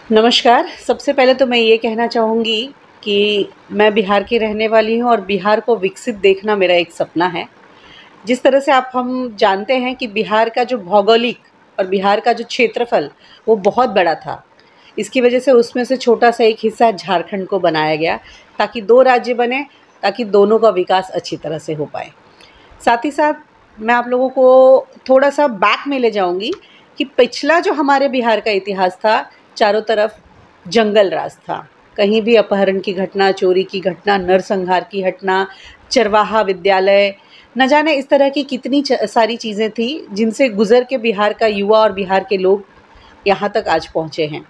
नमस्कार। सबसे पहले तो मैं ये कहना चाहूँगी कि मैं बिहार की रहने वाली हूँ और बिहार को विकसित देखना मेरा एक सपना है। जिस तरह से आप हम जानते हैं कि बिहार का जो भौगोलिक और बिहार का जो क्षेत्रफल वो बहुत बड़ा था। इसकी वजह से उसमें से छोटा-सा एक हिस्सा झारखंड को बनाया गया ताकि 2 राज्य बने, ताकि दोनों का विकास अच्छी तरह से हो पाए। साथ ही साथ मैं आप लोगों को थोड़ा-सा बैक में ले जाऊँगी कि पिछला जो हमारे बिहार का इतिहास था, चारों तरफ जंगल राज था। कहीं भी अपहरण की घटना, चोरी की घटना, नरसंहार की घटना, चरवाहा विद्यालय, न जाने इस तरह की कितनी सारी चीज़ें थी, जिनसे गुज़र के बिहार का युवा और बिहार के लोग यहाँ तक आज पहुँचे हैं।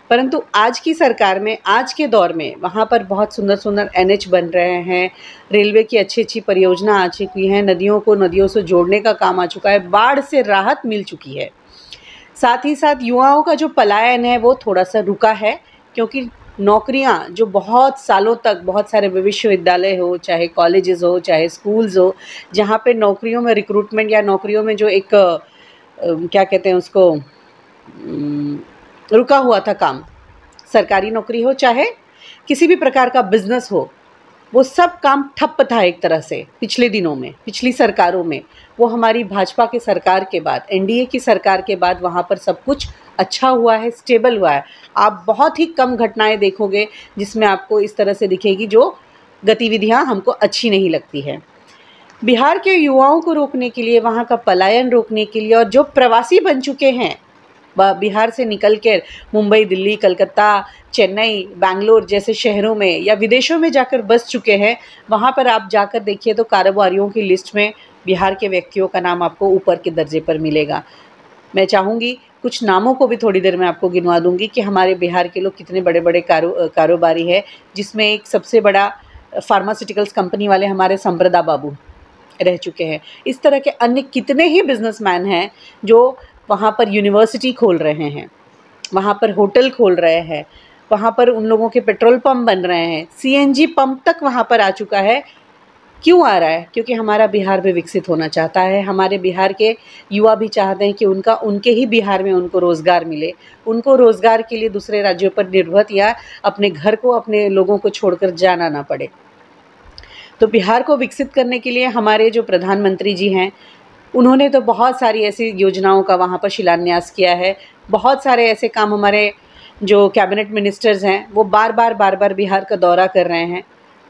परंतु आज की सरकार में, आज के दौर में वहाँ पर बहुत सुंदर-सुंदर एनएच बन रहे हैं, रेलवे की अच्छी-अच्छी परियोजना आ चुकी हैं, नदियों को नदियों से जोड़ने का काम आ चुका है, बाढ़ से राहत मिल चुकी है। साथ ही साथ युवाओं का जो पलायन है वो थोड़ा-सा रुका है, क्योंकि नौकरियाँ जो बहुत सालों तक बहुत सारे विश्वविद्यालय हो, चाहे कॉलेजेस हो, चाहे स्कूल्स हो, जहाँ पे नौकरियों में रिक्रूटमेंट या नौकरियों में जो एक क्या कहते हैं उसको रुका हुआ था काम, सरकारी नौकरी हो चाहे किसी भी प्रकार का बिज़नेस हो, वो सब काम ठप्प था एक तरह से पिछले दिनों में, पिछली सरकारों में। वो हमारी भाजपा की सरकार के बाद, एनडीए की सरकार के बाद वहाँ पर सब कुछ अच्छा हुआ है, स्टेबल हुआ है। आप बहुत ही कम घटनाएँ देखोगे जिसमें आपको इस तरह से दिखेगी जो गतिविधियाँ हमको अच्छी नहीं लगती हैं। बिहार के युवाओं को रोकने के लिए, वहाँ का पलायन रोकने के लिए और जो प्रवासी बन चुके हैं बिहार से निकल कर मुंबई, दिल्ली, कलकत्ता, चेन्नई, बैंगलोर जैसे शहरों में या विदेशों में जाकर बस चुके हैं, वहाँ पर आप जाकर देखिए तो कारोबारियों की लिस्ट में बिहार के व्यक्तियों का नाम आपको ऊपर के दर्जे पर मिलेगा। मैं चाहूँगी कुछ नामों को भी थोड़ी देर में आपको गिनवा दूँगी कि हमारे बिहार के लोग कितने बड़े-बड़े कारोबारी हैं, जिसमें एक सबसे बड़ा फार्मास्यूटिकल्स कंपनी वाले हमारे संप्रदा बाबू रह चुके हैं। इस तरह के अन्य कितने ही बिज़नेसमैन हैं जो वहाँ पर यूनिवर्सिटी खोल रहे हैं, वहाँ पर होटल खोल रहे हैं, वहाँ पर उन लोगों के पेट्रोल पंप बन रहे हैं, सीएनजी पंप तक वहाँ पर आ चुका है। क्यों आ रहा है? क्योंकि हमारा बिहार भी विकसित होना चाहता है। हमारे बिहार के युवा भी चाहते हैं कि उनके ही बिहार में उनको रोज़गार मिले। उनको रोज़गार के लिए दूसरे राज्यों पर निर्भर या अपने घर को, अपने लोगों को छोड़कर जाना ना पड़े। तो बिहार को विकसित करने के लिए हमारे जो प्रधानमंत्री जी हैं, उन्होंने तो बहुत सारी ऐसी योजनाओं का वहाँ पर शिलान्यास किया है। बहुत सारे ऐसे काम हमारे जो कैबिनेट मिनिस्टर्स हैं, वो बार-बार बिहार का दौरा कर रहे हैं,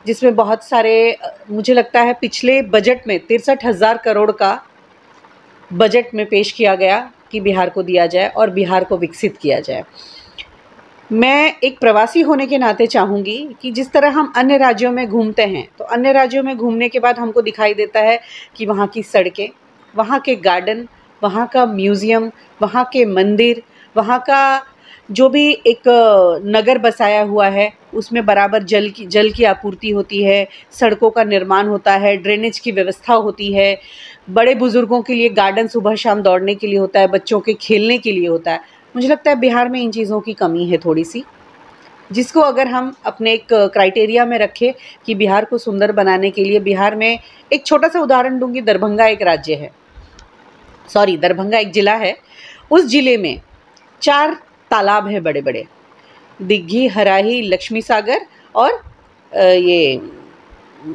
जिसमें बहुत सारे मुझे लगता है पिछले बजट में 63,000 करोड़ का बजट में पेश किया गया कि बिहार को दिया जाए और बिहार को विकसित किया जाए। मैं एक प्रवासी होने के नाते चाहूँगी कि जिस तरह हम अन्य राज्यों में घूमते हैं, तो अन्य राज्यों में घूमने के बाद हमको दिखाई देता है कि वहाँ की सड़कें, वहाँ के गार्डन, वहाँ का म्यूज़ियम, वहाँ के मंदिर, वहाँ का जो भी एक नगर बसाया हुआ है, उसमें बराबर जल की आपूर्ति होती है, सड़कों का निर्माण होता है, ड्रेनेज की व्यवस्था होती है, बड़े बुज़ुर्गों के लिए गार्डन सुबह-शाम दौड़ने के लिए होता है, बच्चों के खेलने के लिए होता है। मुझे लगता है बिहार में इन चीज़ों की कमी है थोड़ी-सी, जिसको अगर हम अपने एक क्राइटेरिया में रखें कि बिहार को सुंदर बनाने के लिए बिहार में एक छोटा-सा उदाहरण दूँगी, दरभंगा एक राज्य है, सॉरी दरभंगा एक ज़िला है। उस ज़िले में 4 तालाब हैं बड़े-बड़े, दिघी, हराही, लक्ष्मी सागर और ये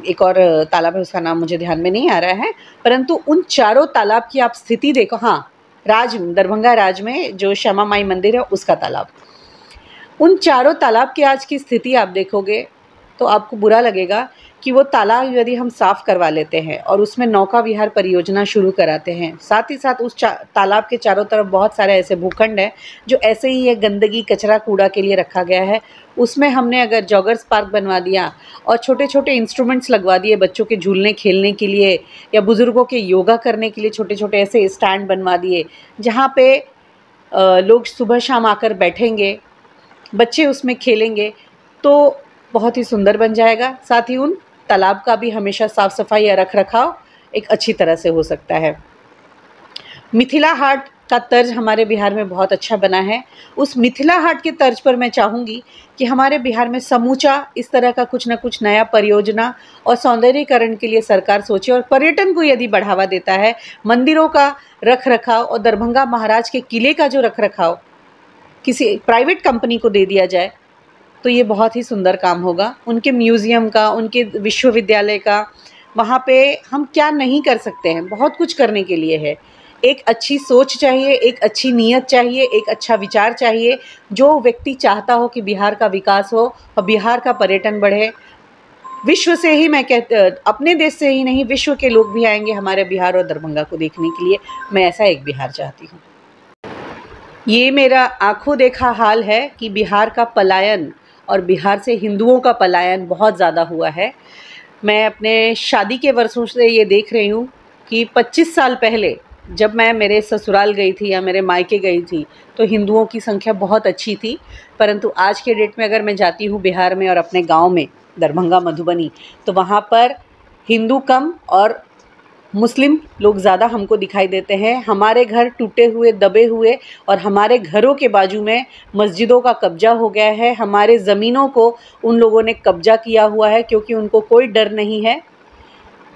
एक और तालाब है, उसका नाम मुझे ध्यान में नहीं आ रहा है, परंतु उन चारों तालाब की आप स्थिति देखो। हाँ, दरभंगा राज में जो श्यामा माई मंदिर है उसका तालाब। उन चारों तालाब की आज की स्थिति आप देखोगे तो आपको बुरा लगेगा कि वो तालाब यदि हम साफ़ करवा लेते हैं और उसमें नौका विहार परियोजना शुरू कराते हैं, साथ ही साथ उस तालाब के चारों तरफ बहुत सारे ऐसे भूखंड हैं जो ऐसे ही है, गंदगी, कचरा, कूड़ा के लिए रखा गया है। उसमें हमने अगर जॉगर्स पार्क बनवा दिया और छोटे-छोटे इंस्ट्रूमेंट्स लगवा दिए बच्चों के झूलने खेलने के लिए या बुज़ुर्गों के योगा करने के लिए छोटे-छोटे ऐसे स्टैंड बनवा दिए, जहाँ पे लोग सुबह-शाम आकर बैठेंगे, बच्चे उसमें खेलेंगे, तो बहुत ही सुंदर बन जाएगा। साथ ही उन तालाब का भी हमेशा साफ़-सफ़ाई या रख-रखाव एक अच्छी तरह से हो सकता है। मिथिला हाट का तर्ज हमारे बिहार में बहुत अच्छा बना है। उस मिथिला हाट के तर्ज पर मैं चाहूँगी कि हमारे बिहार में समूचा इस तरह का कुछ न कुछ नया परियोजना और सौंदर्यीकरण के लिए सरकार सोचे और पर्यटन को यदि बढ़ावा देता है, मंदिरों का रख-रखाव और दरभंगा महाराज के किले का जो रख-रखाव किसी प्राइवेट कंपनी को दे दिया जाए तो ये बहुत ही सुंदर काम होगा। उनके म्यूज़ियम का, उनके विश्वविद्यालय का, वहाँ पे हम क्या नहीं कर सकते हैं, बहुत कुछ करने के लिए है। एक अच्छी सोच चाहिए, एक अच्छी नीयत चाहिए, एक अच्छा विचार चाहिए। जो व्यक्ति चाहता हो कि बिहार का विकास हो और बिहार का पर्यटन बढ़े, विश्व से ही अपने देश से ही नहीं, विश्व के लोग भी आएंगे हमारे बिहार और दरभंगा को देखने के लिए। मैं ऐसा एक बिहार चाहती हूँ। ये मेरा आंखों देखा हाल है कि बिहार का पलायन और बिहार से हिंदुओं का पलायन बहुत ज़्यादा हुआ है। मैं अपने शादी के वर्षों से ये देख रही हूँ कि 25 साल पहले जब मैं मेरे ससुराल गई थी या मेरे मायके गई थी तो हिंदुओं की संख्या बहुत अच्छी थी, परंतु आज के डेट में अगर मैं जाती हूँ बिहार में और अपने गांव में दरभंगा मधुबनी, तो वहाँ पर हिंदू कम और मुस्लिम लोग ज़्यादा हमको दिखाई देते हैं। हमारे घर टूटे हुए, दबे हुए, और हमारे घरों के बाजू में मस्जिदों का कब्जा हो गया है। हमारे ज़मीनों को उन लोगों ने कब्जा किया हुआ है क्योंकि उनको कोई डर नहीं है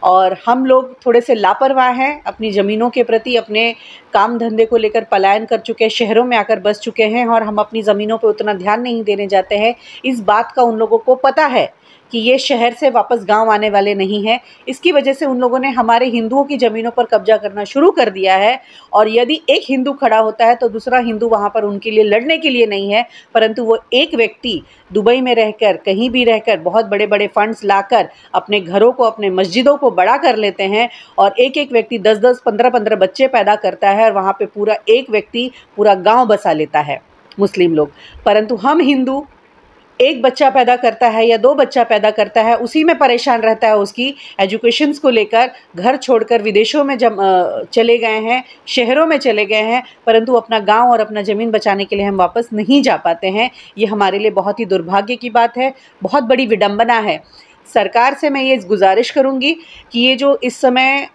और हम लोग थोड़े से लापरवाह हैं अपनी ज़मीनों के प्रति। अपने काम धंधे को लेकर पलायन कर चुके हैं, शहरों में आकर बस चुके हैं और हम अपनी ज़मीनों पर उतना ध्यान नहीं देने जाते हैं। इस बात का उन लोगों को पता है कि ये शहर से वापस गांव आने वाले नहीं हैं। इसकी वजह से उन लोगों ने हमारे हिंदुओं की ज़मीनों पर कब्जा करना शुरू कर दिया है और यदि एक हिंदू खड़ा होता है तो दूसरा हिंदू वहाँ पर उनके लिए लड़ने के लिए नहीं है, परंतु वो एक व्यक्ति दुबई में रहकर, कहीं भी रहकर बहुत बड़े बड़े फंड्स लाकर अपने घरों को, अपने मस्जिदों को बड़ा कर लेते हैं और एक एक व्यक्ति 10-10, 15-15 बच्चे पैदा करता है और वहाँ पे पूरा एक व्यक्ति पूरा गाँव बसा लेता है, मुस्लिम लोग। परंतु हम हिंदू एक बच्चा पैदा करता है या 2 बच्चा पैदा करता है, उसी में परेशान रहता है, उसकी एजुकेशंस को लेकर घर छोड़कर विदेशों में चले गए हैं, शहरों में चले गए हैं, परंतु अपना गांव और अपना ज़मीन बचाने के लिए हम वापस नहीं जा पाते हैं। ये हमारे लिए बहुत ही दुर्भाग्य की बात है, बहुत बड़ी विडंबना है। सरकार से मैं ये गुजारिश करूँगी कि ये जो इस समय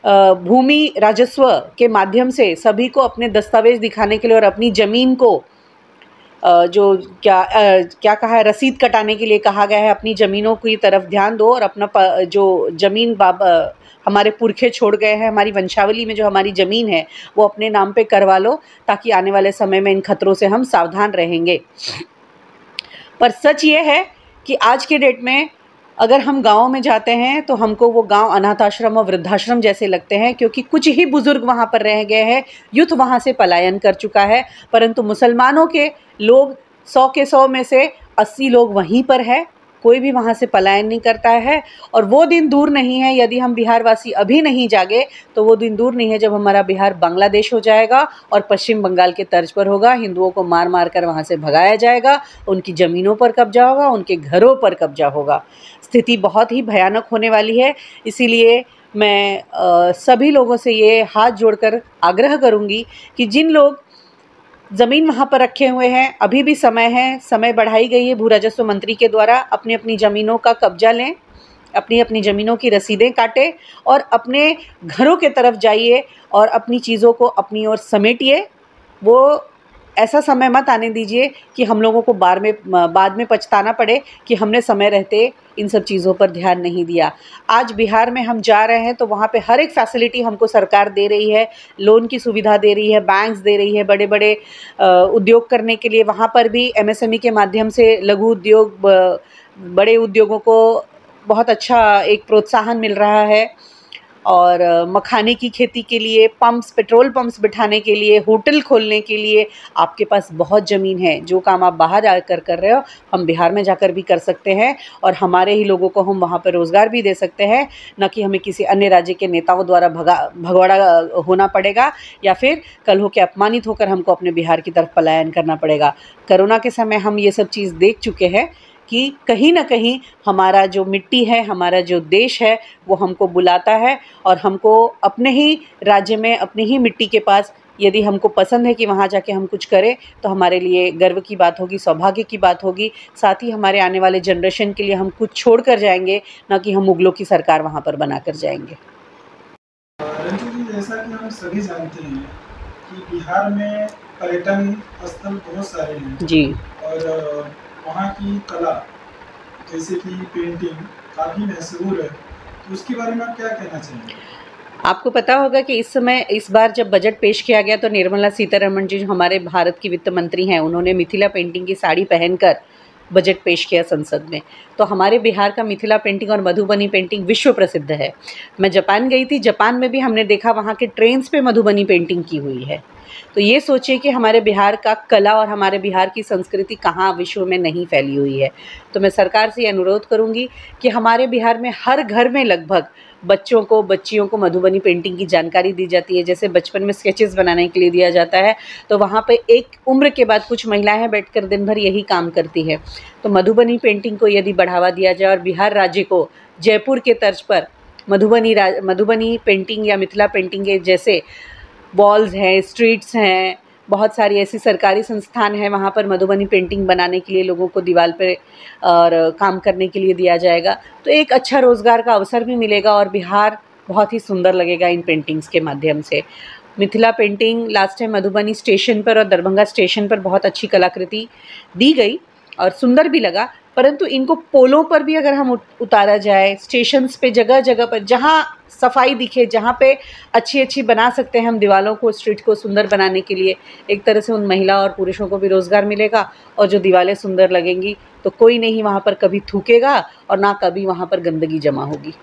भूमि राजस्व के माध्यम से सभी को अपने दस्तावेज़ दिखाने के लिए और अपनी ज़मीन को जो क्या कहा है, रसीद कटाने के लिए कहा गया है, अपनी ज़मीनों की तरफ ध्यान दो और अपना जो ज़मीन हमारे पुरखे छोड़ गए हैं, हमारी वंशावली में जो हमारी ज़मीन है वो अपने नाम पे करवा लो, ताकि आने वाले समय में इन खतरों से हम सावधान रहेंगे। पर सच ये है कि आज के डेट में अगर हम गाँव में जाते हैं तो हमको वो गाँव अनाथ आश्रम और वृद्धाश्रम जैसे लगते हैं, क्योंकि कुछ ही बुज़ुर्ग वहाँ पर रह गए हैं, यूथ वहाँ से पलायन कर चुका है। परंतु मुसलमानों के लोग 100 के 100 में से 80 लोग वहीं पर है, कोई भी वहाँ से पलायन नहीं करता है। और वो दिन दूर नहीं है, यदि हम बिहारवासी अभी नहीं जागे तो वो दिन दूर नहीं है जब हमारा बिहार बांग्लादेश हो जाएगा और पश्चिम बंगाल के तर्ज पर होगा। हिंदुओं को मार मार कर वहाँ से भगाया जाएगा, उनकी ज़मीनों पर कब्जा होगा, उनके घरों पर कब्जा होगा। स्थिति बहुत ही भयानक होने वाली है। इसीलिए मैं सभी लोगों से ये हाथ जोड़कर आग्रह करूँगी कि जिन लोग ज़मीन वहाँ पर रखे हुए हैं, अभी भी समय है, समय बढ़ाई गई है भू राजस्व मंत्री के द्वारा, अपनी अपनी ज़मीनों का कब्जा लें, अपनी अपनी ज़मीनों की रसीदें काटें और अपने घरों के तरफ जाइए और अपनी चीज़ों को अपनी ओर समेटिए। वो ऐसा समय मत आने दीजिए कि हम लोगों को बाद में पछताना पड़े कि हमने समय रहते इन सब चीज़ों पर ध्यान नहीं दिया। आज बिहार में हम जा रहे हैं तो वहाँ पे हर एक फैसिलिटी हमको सरकार दे रही है, लोन की सुविधा दे रही है, बैंक्स दे रही है, बड़े बड़े उद्योग करने के लिए वहाँ पर भी एमएसएमई के माध्यम से लघु उद्योग, बड़े उद्योगों को बहुत अच्छा एक प्रोत्साहन मिल रहा है। और मखाने की खेती के लिए पंप्स, पेट्रोल पंप्स बिठाने के लिए, होटल खोलने के लिए आपके पास बहुत ज़मीन है। जो काम आप बाहर जाकर कर रहे हो हम बिहार में जाकर भी कर सकते हैं और हमारे ही लोगों को हम वहाँ पर रोज़गार भी दे सकते हैं, न कि हमें किसी अन्य राज्य के नेताओं द्वारा भगौड़ा होना पड़ेगा या फिर कल हो के अपमानित होकर हमको अपने बिहार की तरफ पलायन करना पड़ेगा। कोरोना के समय हम ये सब चीज़ देख चुके हैं कि कहीं ना कहीं हमारा जो मिट्टी है, हमारा जो देश है वो हमको बुलाता है और हमको अपने ही राज्य में, अपनी ही मिट्टी के पास यदि हमको पसंद है कि वहाँ जाके हम कुछ करें तो हमारे लिए गर्व की बात होगी, सौभाग्य की बात होगी। साथ ही हमारे आने वाले जनरेशन के लिए हम कुछ छोड़ कर जाएंगे, ना कि हम मुगलों की सरकार वहाँ पर बना कर जाएंगे। रंजू जी, जैसा कि हम सभी जानते हैं कि बिहार में पर्यटन स्थल बहुत सारे हैं जी, और वहाँ की कला जैसे कि पेंटिंग काफ़ी मशहूर है, तो उसके बारे में आप क्या कहना चाहेंगे? आपको पता होगा कि इस बार जब बजट पेश किया गया तो निर्मला सीतारमण जी जो हमारे भारत की वित्त मंत्री हैं, उन्होंने मिथिला पेंटिंग की साड़ी पहनकर बजट पेश किया संसद में। तो हमारे बिहार का मिथिला पेंटिंग और मधुबनी पेंटिंग विश्व प्रसिद्ध है। मैं जापान गई थी, जापान में भी हमने देखा वहाँ के ट्रेन्स पे मधुबनी पेंटिंग की हुई है। तो ये सोचिए कि हमारे बिहार का कला और हमारे बिहार की संस्कृति कहाँ विश्व में नहीं फैली हुई है। तो मैं सरकार से ये अनुरोध करूँगी कि हमारे बिहार में हर घर में लगभग बच्चों को बच्चियों को मधुबनी पेंटिंग की जानकारी दी जाती है। जैसे बचपन में स्केचेस बनाने के लिए दिया जाता है, तो वहाँ पे एक उम्र के बाद कुछ महिलाएं बैठकर दिन भर यही काम करती है। तो मधुबनी पेंटिंग को यदि बढ़ावा दिया जाए और बिहार राज्य को जयपुर के तर्ज पर मधुबनी पेंटिंग या मिथिला पेंटिंग के जैसे वॉल्स हैं, स्ट्रीट्स हैं, बहुत सारी ऐसी सरकारी संस्थान हैं, वहाँ पर मधुबनी पेंटिंग बनाने के लिए लोगों को दीवार पे और काम करने के लिए दिया जाएगा, तो एक अच्छा रोज़गार का अवसर भी मिलेगा और बिहार बहुत ही सुंदर लगेगा इन पेंटिंग्स के माध्यम से। Mithila painting last time Madhubani station पर और दरभंगा स्टेशन पर बहुत अच्छी कलाकृति दी गई और सुंदर भी लगा, परंतु इनको पोलों पर भी अगर हम उतारा जाए, स्टेशंस पे जगह जगह पर जहाँ सफाई दिखे, जहाँ पे अच्छी बना सकते हैं हम दीवारों को, स्ट्रीट को सुंदर बनाने के लिए, एक तरह से उन महिला और पुरुषों को भी रोज़गार मिलेगा और जो दीवारें सुंदर लगेंगी तो कोई नहीं वहाँ पर कभी थूकेगा और ना कभी वहाँ पर गंदगी जमा होगी।